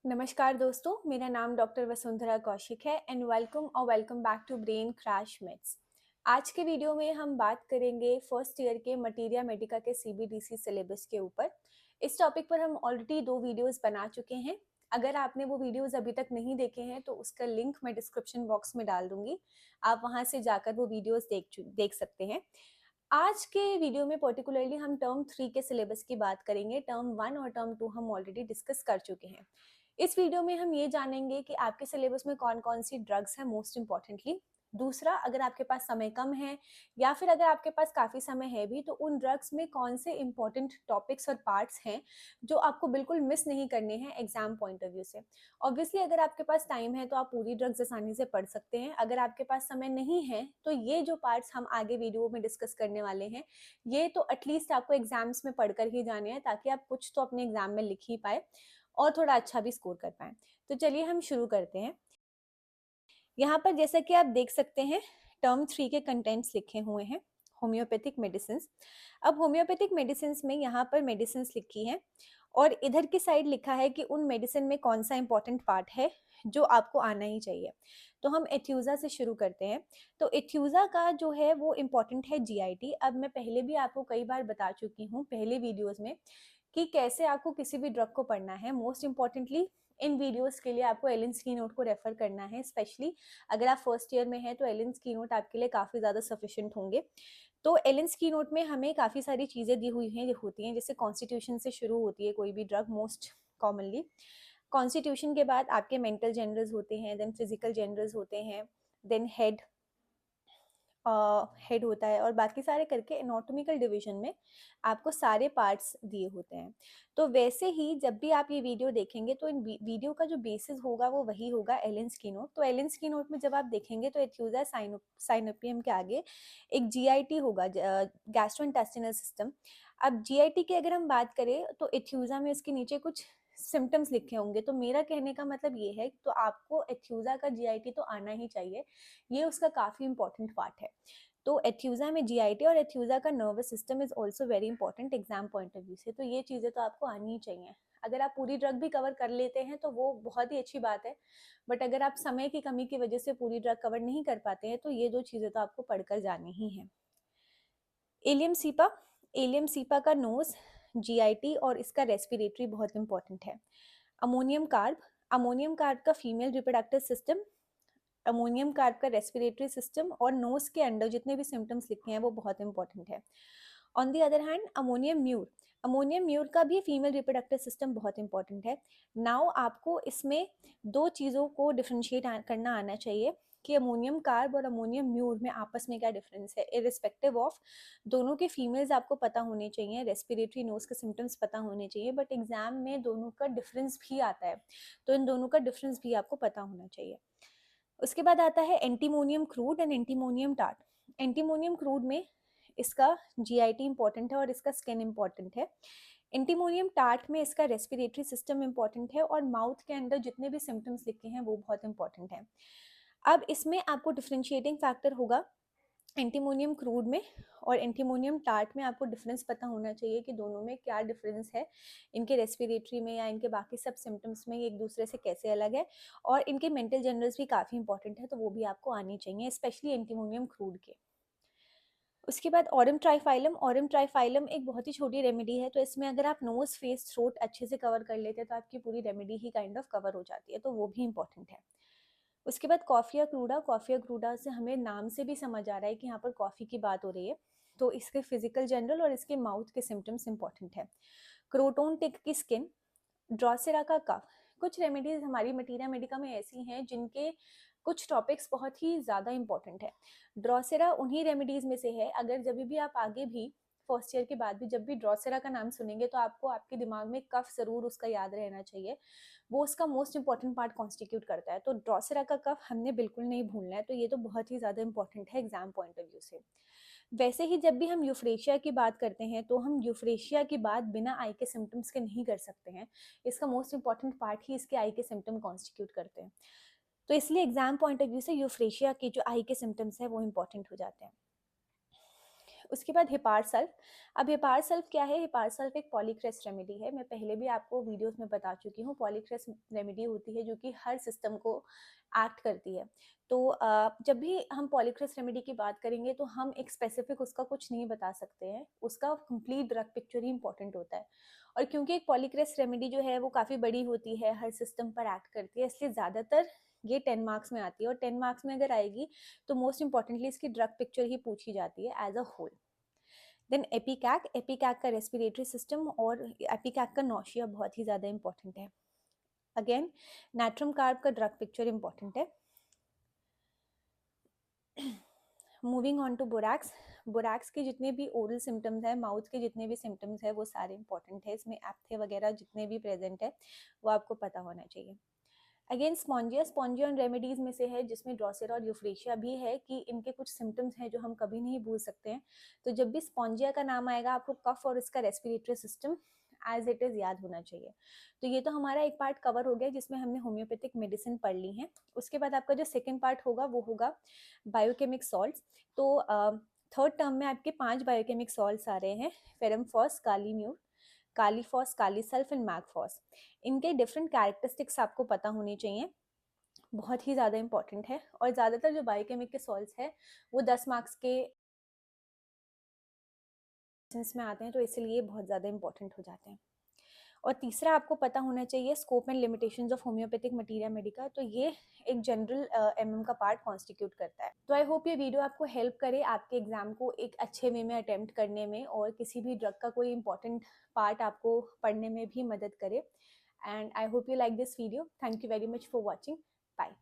नमस्कार दोस्तों, मेरा नाम डॉक्टर वसुंधरा कौशिक है and welcome back to brain crash myths. आज के वीडियो में हम बात करेंगे फर्स्ट ईयर के मटीरिया मेडिका के सीबीडीसी सिलेबस के ऊपर। इस टॉपिक पर हम ऑलरेडी 2 वीडियोस बना चुके हैं। अगर आपने वो वीडियोस अभी तक नहीं देखे हैं तो उसका लिंक मैं डिस्क्रिप्शन बॉक्स में डाल दूंगी, आप वहां से जाकर वो वीडियोस देख सकते हैं। आज के वीडियो में पर्टिकुलरली हम टर्म 3 के सिलेबस की बात करेंगे। टर्म 1 और टर्म 2 हम ऑलरेडी डिस्कस कर चुके हैं। इस वीडियो में हम ये जानेंगे कि आपके सिलेबस में कौन कौन सी ड्रग्स हैं मोस्ट इम्पॉर्टेंटली। दूसरा, अगर आपके पास समय कम है या फिर अगर आपके पास काफ़ी समय है भी, तो उन ड्रग्स में कौन से इम्पॉर्टेंट टॉपिक्स और पार्ट्स हैं जो आपको बिल्कुल मिस नहीं करने हैं एग्जाम पॉइंट ऑफ व्यू से। ऑब्वियसली अगर आपके पास टाइम है तो आप पूरी ड्रग्स आसानी से पढ़ सकते हैं। अगर आपके पास समय नहीं है तो ये जो पार्ट्स हम आगे वीडियो में डिस्कस करने वाले हैं, ये तो एटलीस्ट आपको एग्जाम्स में पढ़कर ही जाने हैं, ताकि आप कुछ तो अपने एग्जाम में लिख ही पाए और थोड़ा अच्छा भी स्कोर कर पाएं। तो चलिए हम शुरू करते हैं। यहाँ पर जैसा कि आप देख सकते हैं, टर्म 3 के कंटेंट्स लिखे हुए हैं, होम्योपैथिक मेडिसिन। अब होम्योपैथिक मेडिसिन में यहाँ पर मेडिसिन लिखी है और इधर की साइड लिखा है कि उन मेडिसिन में कौन सा इंपॉर्टेंट पार्ट है जो आपको आना ही चाहिए। तो हम एथ्यूजा से शुरू करते हैं। तो एथ्यूजा का जो है वो इम्पॉर्टेंट है जीआईटी। अब मैं पहले भी आपको कई बार बता चुकी हूँ पहले वीडियोस में कि कैसे आपको किसी भी ड्रग को पढ़ना है। मोस्ट इम्पॉर्टेंटली इन वीडियोस के लिए आपको एलिन्स की नोट को रेफर करना है। स्पेशली अगर आप फर्स्ट ईयर में हैं तो एलिन्स की नोट आपके लिए काफ़ी ज़्यादा सफिशिएंट होंगे। तो एलिन्स की नोट में हमें काफ़ी सारी चीज़ें दी हुई हैं होती हैं, जैसे कॉन्स्टिट्यूशन से शुरू होती है कोई भी ड्रग मोस्ट कॉमनली। कॉन्स्टिट्यूशन के बाद आपके मेंटल जेनरल्स होते हैं, देन फिजिकल जेनरल्स होते हैं, देन हेड होता है, और बाकी सारे करके एनाटॉमिकल डिवीजन में आपको सारे पार्ट्स दिए होते हैं। तो वैसे ही जब भी आप ये वीडियो देखेंगे तो इन वीडियो का जो बेसिस होगा वो वही होगा एलिन्स की नोट। तो एलिन्स की नोट में जब आप देखेंगे तो एथ्यूजा साइनोपियम के आगे एक जीआईटी होगा, गैस्ट्रोइंटेस्टिनल सिस्टम। अब जीआईटी की अगर हम बात करें तो एथ्यूजा में इसके नीचे कुछ सिम्टम्स लिखे होंगे। तो मेरा कहने का मतलब ये है, तो आपको एथ्यूजा का जीआईटी तो आना ही चाहिए, ये उसका काफ़ी इंपॉर्टेंट पार्ट है। तो एथ्यूजा में जीआईटी और एथ्यूजा का nervous system is also very important exam point of view से। तो ये चीज़ें तो आपको आनी ही चाहिए। अगर आप पूरी ड्रग भी कवर कर लेते हैं तो वो बहुत ही अच्छी बात है, बट अगर आप समय की कमी की वजह से पूरी ड्रग कवर नहीं कर पाते हैं तो ये 2 चीज़ें तो आपको पढ़कर जानी ही है। एलियम सीपा का नोज, जीआईटी और इसका रेस्पिरेटरी बहुत इंपॉर्टेंट है। अमोनियम कार्ब का female reproductive system, ammonium carb का रेस्पिरेटरी सिस्टम और नोज के अंडर जितने भी सिम्टम्स लिखे हैं वो बहुत इंपॉर्टेंट है। On the other hand ammonium mur का भी फीमेल रिप्रोडक्टिव सिस्टम बहुत इंपॉर्टेंट है। नाउ आपको इसमें 2 चीज़ों को डिफ्रेंशिएट करना आना चाहिए कि अमोनियम कार्ब और अमोनियम म्यूर में आपस में क्या डिफरेंस है। इरिस्पेक्टिव ऑफ दोनों के फीमेल्स आपको पता होने चाहिए, रेस्पिरेटरी नोज के सिम्टम्स पता होने चाहिए, बट एग्जाम में दोनों का डिफरेंस भी आता है, तो इन दोनों का डिफरेंस भी आपको पता होना चाहिए। उसके बाद आता है antimonium crude and antimonium tart. Antimonium crude में इसका जीआईटी इंपॉर्टेंट है और इसका स्किन इंपॉर्टेंट है। एंटीमोनियम टार्ट में इसका रेस्पिरेटरी सिस्टम इंपॉर्टेंट है और माउथ के अंदर जितने भी सिम्टम्स लिखे हैं वो बहुत इंपॉर्टेंट है। अब इसमें आपको डिफ्रेंशिएटिंग फैक्टर होगा एंटीमोनियम क्रूड में और एंटीमोनियम टार्ट में। आपको डिफरेंस पता होना चाहिए कि दोनों में क्या डिफरेंस है, इनके रेस्पिरेटरी में या इनके बाकी सब सिम्टम्स में एक दूसरे से कैसे अलग है, और इनके मेंटल जनरल्स भी काफ़ी इंपॉर्टेंट है, तो वो भी आपको आनी चाहिए, स्पेशली एंटीमोनियम क्रूड के। उसके बाद ऑरम ट्राइफाइलम एक बहुत ही छोटी रेमेडी है, तो इसमें अगर आप नोज फेस थ्रोट अच्छे से कवर कर लेते हैं तो आपकी पूरी remedy he kind of cover हो जाती है, तो वो भी इंपॉर्टेंट है। उसके बाद कॉफिया क्रूडा से हमें नाम से भी समझ आ रहा है कि यहाँ पर कॉफ़ी की बात हो रही है, तो इसके फिजिकल जनरल और इसके माउथ के सिम्टम्स इंपॉर्टेंट है। क्रोटोन टिक की स्किन, ड्रॉसेरा का कफ। कुछ रेमेडीज हमारी मटीरिया मेडिका में ऐसी हैं जिनके कुछ टॉपिक्स बहुत ही ज़्यादा इंपॉर्टेंट है। ड्रॉसेरा उन्हीं रेमेडीज में से है। अगर जब भी आप आगे भी फर्स्ट ईयर के बाद भी जब भी ड्रॉसेरा का नाम सुनेंगे तो आपको आपके दिमाग में कफ ज़रूर उसका याद रहना चाहिए, वो उसका मोस्ट इंपॉर्टेंट पार्ट कॉन्स्टिट्यूट करता है। तो ड्रॉसेरा का कफ हमने बिल्कुल नहीं भूलना है, तो ये तो बहुत ही ज़्यादा इंपॉर्टेंट है एग्जाम पॉइंट ऑफ व्यू से। वैसे ही जब भी हम यूफ्रेशिया की बात करते हैं तो हम यूफ्रेशिया की बात बिना आई के सिम्टम्स के नहीं कर सकते हैं, इसका मोस्ट इंपॉर्टेंट पार्ट ही इसके आई के सिम्टम कॉन्स्टिट्यूट करते हैं। तो इसलिए एग्जाम पॉइंट ऑफ व्यू से यूफ्रेशिया के जो आई के सिम्टम्स हैं वो इंपॉर्टेंट हो जाते हैं। उसके बाद हिपार सल्फ। अब हिपार सल्फ क्या है? हिपार सल्फ एक पॉलीक्रेस्ट रेमेडी है। मैं पहले भी आपको वीडियोस में बता चुकी हूँ। पॉलीक्रेस्ट रेमेडी होती है जो कि हर सिस्टम को एक्ट करती है। तो जब भी हम पॉलीक्रेस्ट रेमेडी की बात करेंगे तो हम एक स्पेसिफिक उसका कुछ नहीं बता सकते हैं, उसका कंप्लीट ड्रग पिक्चर ही इंपॉर्टेंट होता है। और क्योंकि एक पॉलीक्रेस्ट रेमेडी जो है वो काफ़ी बड़ी होती है, हर सिस्टम पर एक्ट करती है, इसलिए ज़्यादातर ये 10 मार्क्स में आती है। और 10 मार्क्स में अगर आएगी तो मोस्ट इंपॉर्टेंटली इसकी ड्रग पिक्चर ही पूछी जाती है एज अ होल। देन एपीकैक। एपीकैक का रेस्पिरेटरी सिस्टम और एपीकैक का नौशिया बहुत ही ज़्यादा इंपॉर्टेंट है। अगेन नाइट्रम कार्ब का ड्रग पिक्चर इंपॉर्टेंट है। Moving on to borax. Borax के जितने भी ओरल सिम्टम्स हैं, माउथ के जितने भी सिम्टम्स हैं, वो सारे इंपॉर्टेंट है। इसमें एप्थे वगैरह जितने भी प्रेजेंट है वो आपको पता होना चाहिए। Again Spongia. स्पॉन्जिया उन रेमेडीज़ में से है जिसमें ड्रोसेरा और यूफ्रेशिया भी है कि इनके कुछ सिम्टम्स हैं जो हम कभी नहीं भूल सकते हैं। तो जब भी स्पॉन्जिया का नाम आएगा आपको कफ और इसका respiratory system as it is याद होना चाहिए। तो ये तो हमारा एक पार्ट कवर हो गया जिसमें हमने होम्योपैथिक मेडिसिन पढ़ ली है। उसके बाद आपका जो सेकेंड पार्ट होगा वो होगा बायोकेमिक सॉल्ट्स। तो थर्ड टर्म में आपके 5 बायोकेमिक सॉल्ट्स आ रहे हैं, फेरमफॉस, कालीम्यूर, कालीफॉस, कालीसल्फ एंड मैगफॉस। इनके डिफरेंट कैरेक्टरिस्टिक्स आपको पता होनी चाहिए, बहुत ही ज़्यादा इंपॉर्टेंट है। और ज़्यादातर जो बायोकेमिक के सॉल्ट्स है वो 10 मार्क्स के में आते हैं, तो इसलिए बहुत ज़्यादा इंपॉर्टेंट हो जाते हैं। और तीसरा आपको पता होना चाहिए scope and limitations of homeopathic materia Medica. तो ये एक जनरल एमएम का पार्ट कॉन्स्टिट्यूट करता है। तो आई होप ये वीडियो आपको हेल्प करे आपके एग्जाम को एक अच्छे वे में अटेम्प्ट करने में, और किसी भी ड्रग का कोई इंपॉर्टेंट पार्ट आपको पढ़ने में भी मदद करे। And I hope you like this video. Thank you very much for watching. Bye.